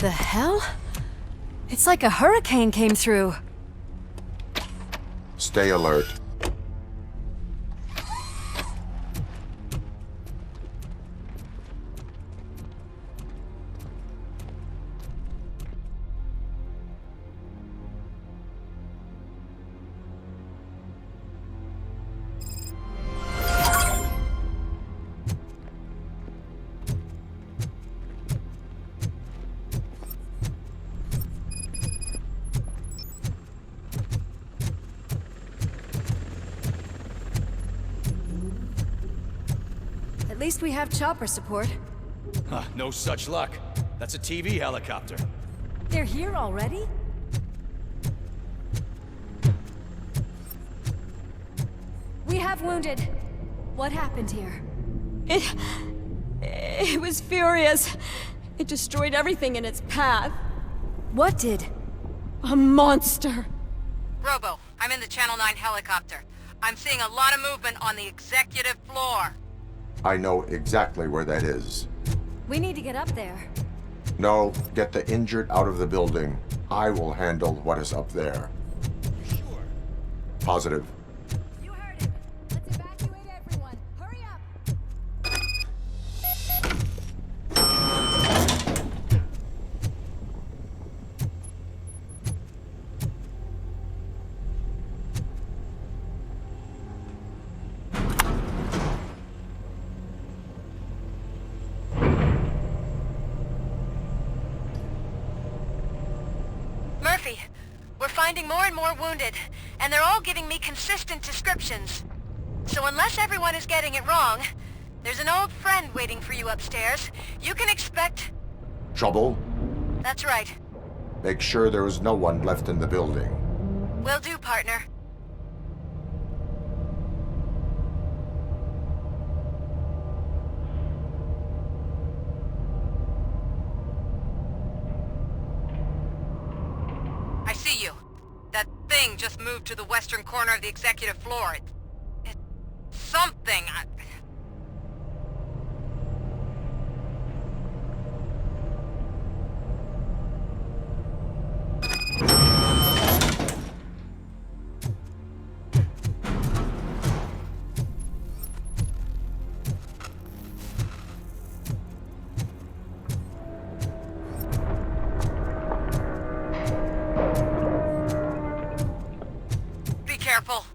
The hell? It's like a hurricane came through. Stay alert. At least we have chopper support. Huh, no such luck. That's a TV helicopter. They're here already? We have wounded. What happened here? It was furious. It destroyed everything in its path. What did? A monster. Robo, I'm in the Channel 9 helicopter. I'm seeing a lot of movement on the executive floor. I know exactly where that is. We need to get up there. No, get the injured out of the building. I will handle what is up there. Sure. Positive. You heard him. Let's evacuate everyone. Hurry up. Murphy, we're finding more and more wounded, and they're all giving me consistent descriptions. So unless everyone is getting it wrong, there's an old friend waiting for you upstairs. You can expect... Trouble? That's right. Make sure there is no one left in the building. Will do, partner. I see you. That thing just moved to the western corner of the executive floor. It's something. Be careful.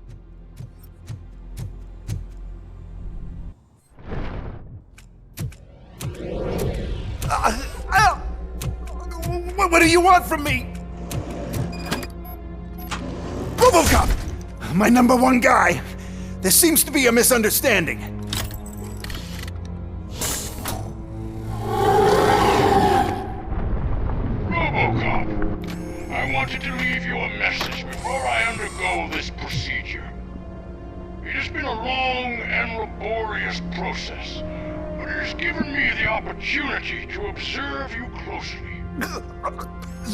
What do you want from me? RoboCop! My #1 guy. There seems to be a misunderstanding. RoboCop, I wanted to leave you a message before I undergo this procedure. It has been a long and laborious process, but it has given me the opportunity to observe you closely.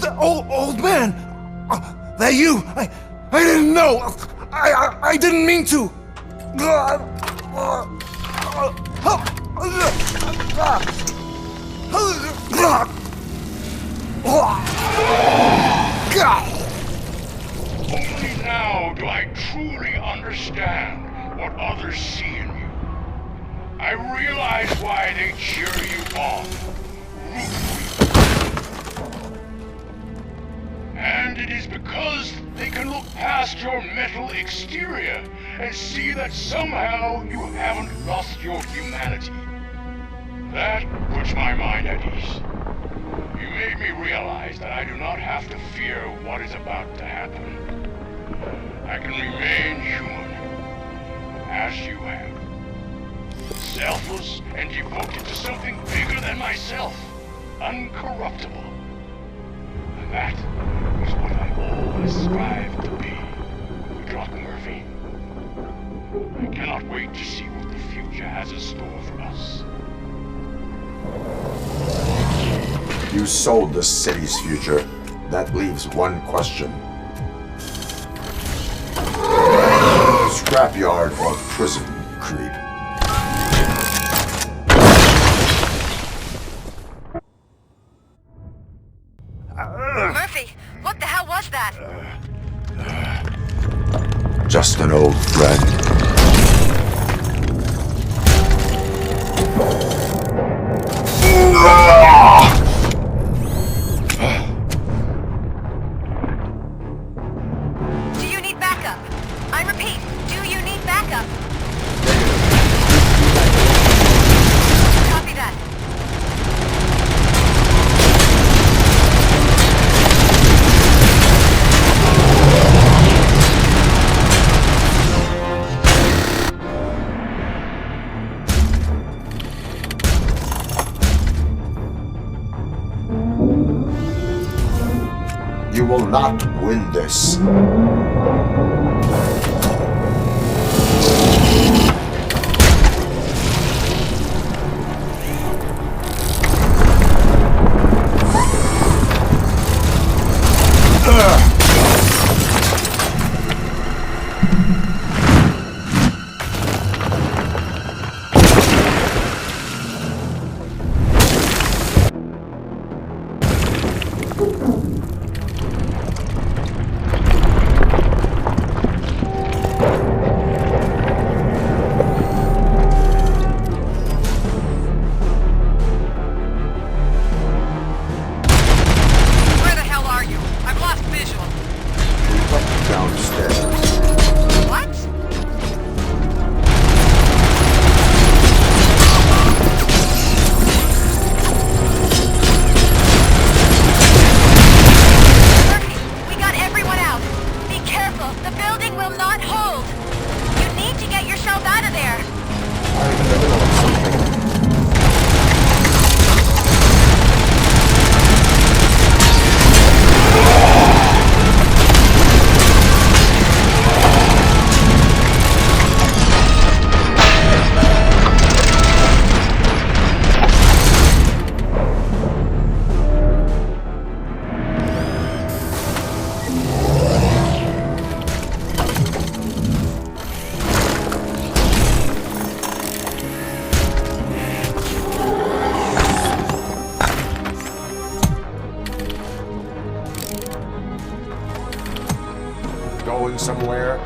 The old man! That you! I didn't know! I didn't mean to! Only now do I truly understand what others see in you. I realize why they cheer you on, root for you. And it is because they can look past your metal exterior and see that somehow you haven't lost your humanity. That puts my mind at ease. You made me realize that I do not have to fear what is about to happen. I can remain human, as you have. Selfless and devoted to something bigger than myself. Uncorruptible. And that is what I always strive to be. Doc Murphy. I cannot wait to see what the future has in store for us. You sold the city's future. That leaves one question. Scrapyard or prison, creep? that? Just an old friend. Do you need backup? I repeat, do you need backup? Copy that. You will not win this. Where the hell are you? I've lost visual. Downstairs. What? Murphy, we got everyone out. Be careful. The building will not hold. You need to get yourself out of there. I'm in the middle of something. Going somewhere?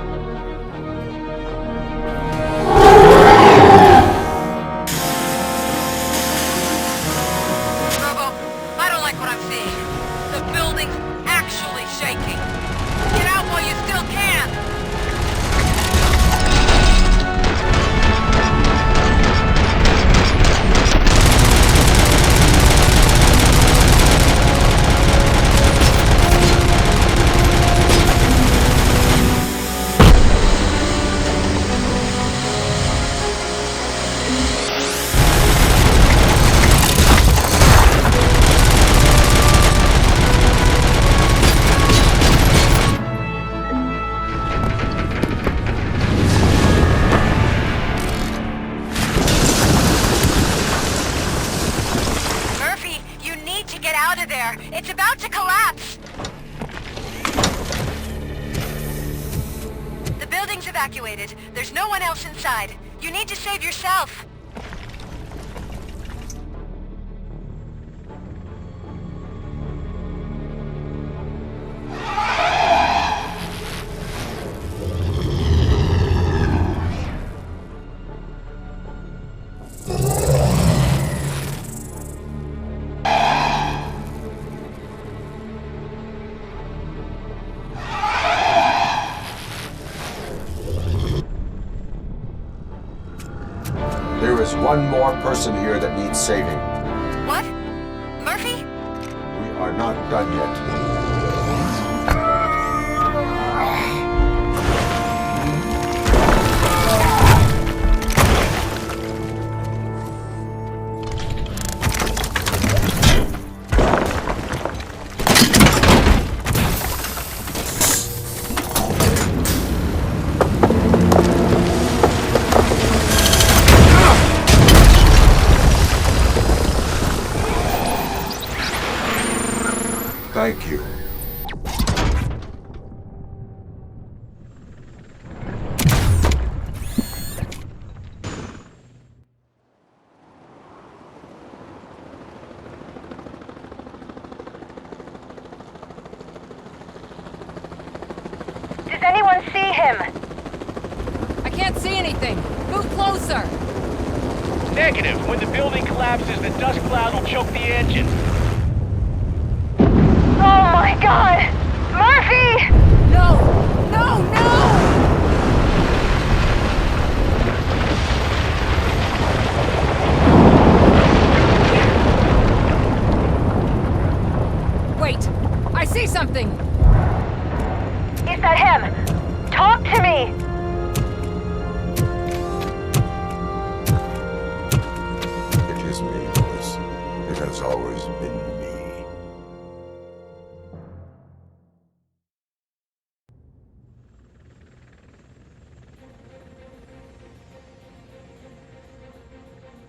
Robo, I don't like what I'm seeing. The building's actually shaking. Get out while you still can. Murphy, you need to get out of there. It's about to collapse. The building's evacuated. There's no one else inside. You need to save yourself. There is one more person here that needs saving. What? Murphy? We are not done yet. Thank you. anyone see him? I can't see anything. Move closer. Negative. When the building collapses, the dust cloud will choke the engine. Oh my god! Murphy! No! No! No! Wait! I see something! Is that him? Talk to me! It is me, Lewis. It has always been me.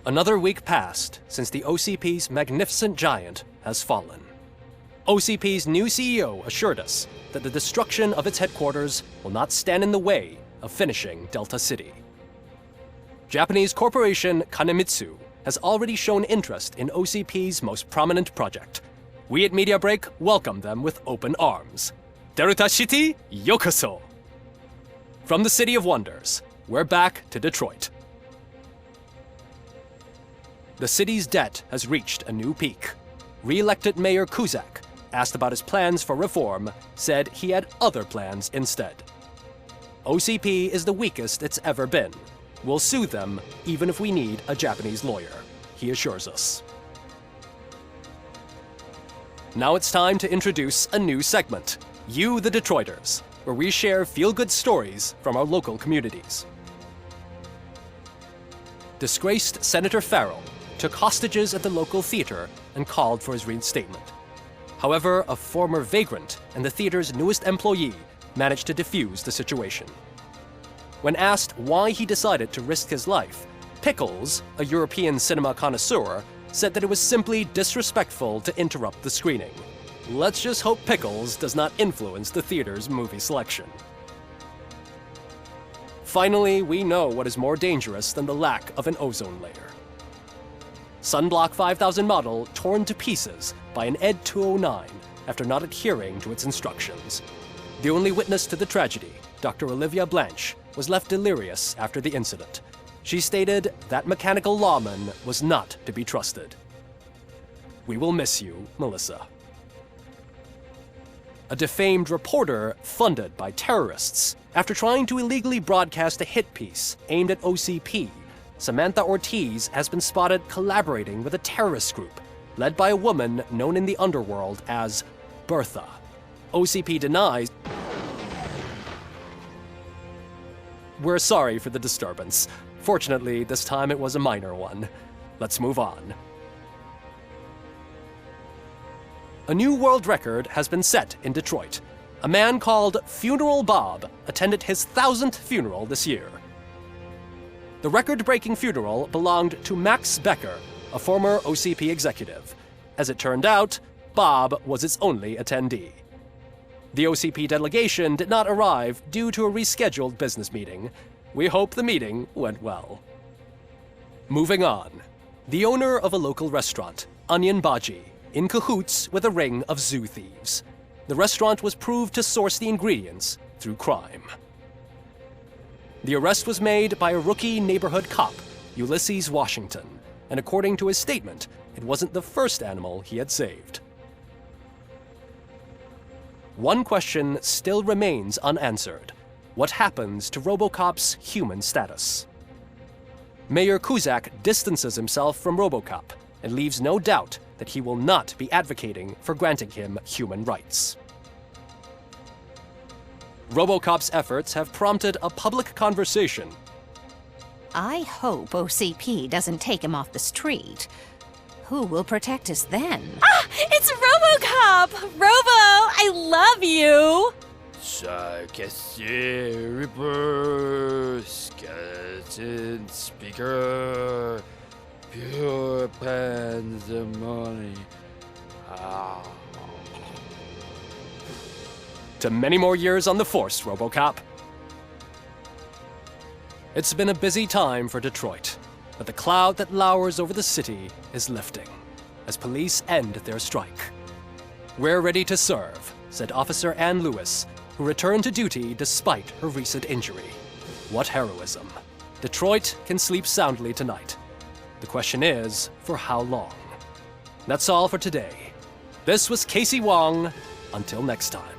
Another week passed since the OCP's magnificent giant has fallen. OCP's new CEO assured us that the destruction of its headquarters will not stand in the way of finishing Delta City. Japanese corporation Kanemitsu has already shown interest in OCP's most prominent project. We at Media Break welcome them with open arms. Delta City, yokoso! From the City of Wonders, we're back to Detroit. The city's debt has reached a new peak. Re-elected Mayor Cusack, asked about his plans for reform, said he had other plans instead. OCP is the weakest it's ever been. We'll sue them even if we need a Japanese lawyer, he assures us. Now it's time to introduce a new segment, You the Detroiters, where we share feel-good stories from our local communities. Disgraced Senator Farrell took hostages at the local theater and called for his reinstatement. However, a former vagrant and the theater's newest employee managed to defuse the situation. When asked why he decided to risk his life, Pickles, a European cinema connoisseur, said that it was simply disrespectful to interrupt the screening. Let's just hope Pickles does not influence the theater's movie selection. Finally, we know what is more dangerous than the lack of an ozone layer. Sunblock 5000 model torn to pieces by an Ed 209 after not adhering to its instructions. The only witness to the tragedy, Dr. Olivia Blanche, was left delirious after the incident. She stated that mechanical lawman was not to be trusted. We will miss you, Melissa. A defamed reporter funded by terrorists after trying to illegally broadcast a hit piece aimed at OCP. Samantha Ortiz has been spotted collaborating with a terrorist group led by a woman known in the underworld as Bertha. OCP denies. We're sorry for the disturbance. Fortunately, this time it was a minor one. Let's move on. A new world record has been set in Detroit. A man called Funeral Bob attended his 1000th funeral this year. The record-breaking funeral belonged to Max Becker, a former OCP executive. As it turned out, Bob was its only attendee. The OCP delegation did not arrive due to a rescheduled business meeting. We hope the meeting went well. Moving on. The owner of a local restaurant, Onion Baji, in cahoots with a ring of zoo thieves. The restaurant was proved to source the ingredients through crime. The arrest was made by a rookie neighborhood cop, Ulysses Washington, and according to his statement, it wasn't the first animal he had saved. One question still remains unanswered. What happens to RoboCop's human status? Mayor Cusack distances himself from RoboCop and leaves no doubt that he will not be advocating for granting him human rights. RoboCop's efforts have prompted a public conversation. I hope OCP doesn't take him off the street. Who will protect us then? Ah! It's RoboCop! Robo, I love you! Reaper, skeleton speaker, pure pandemonium. To many more years on the force, RoboCop. It's been a busy time for Detroit, but the cloud that lowers over the city is lifting as police end their strike. We're ready to serve, said Officer Ann Lewis, who returned to duty despite her recent injury. What heroism. Detroit can sleep soundly tonight. The question is, for how long? That's all for today. This was Casey Wong. Until next time.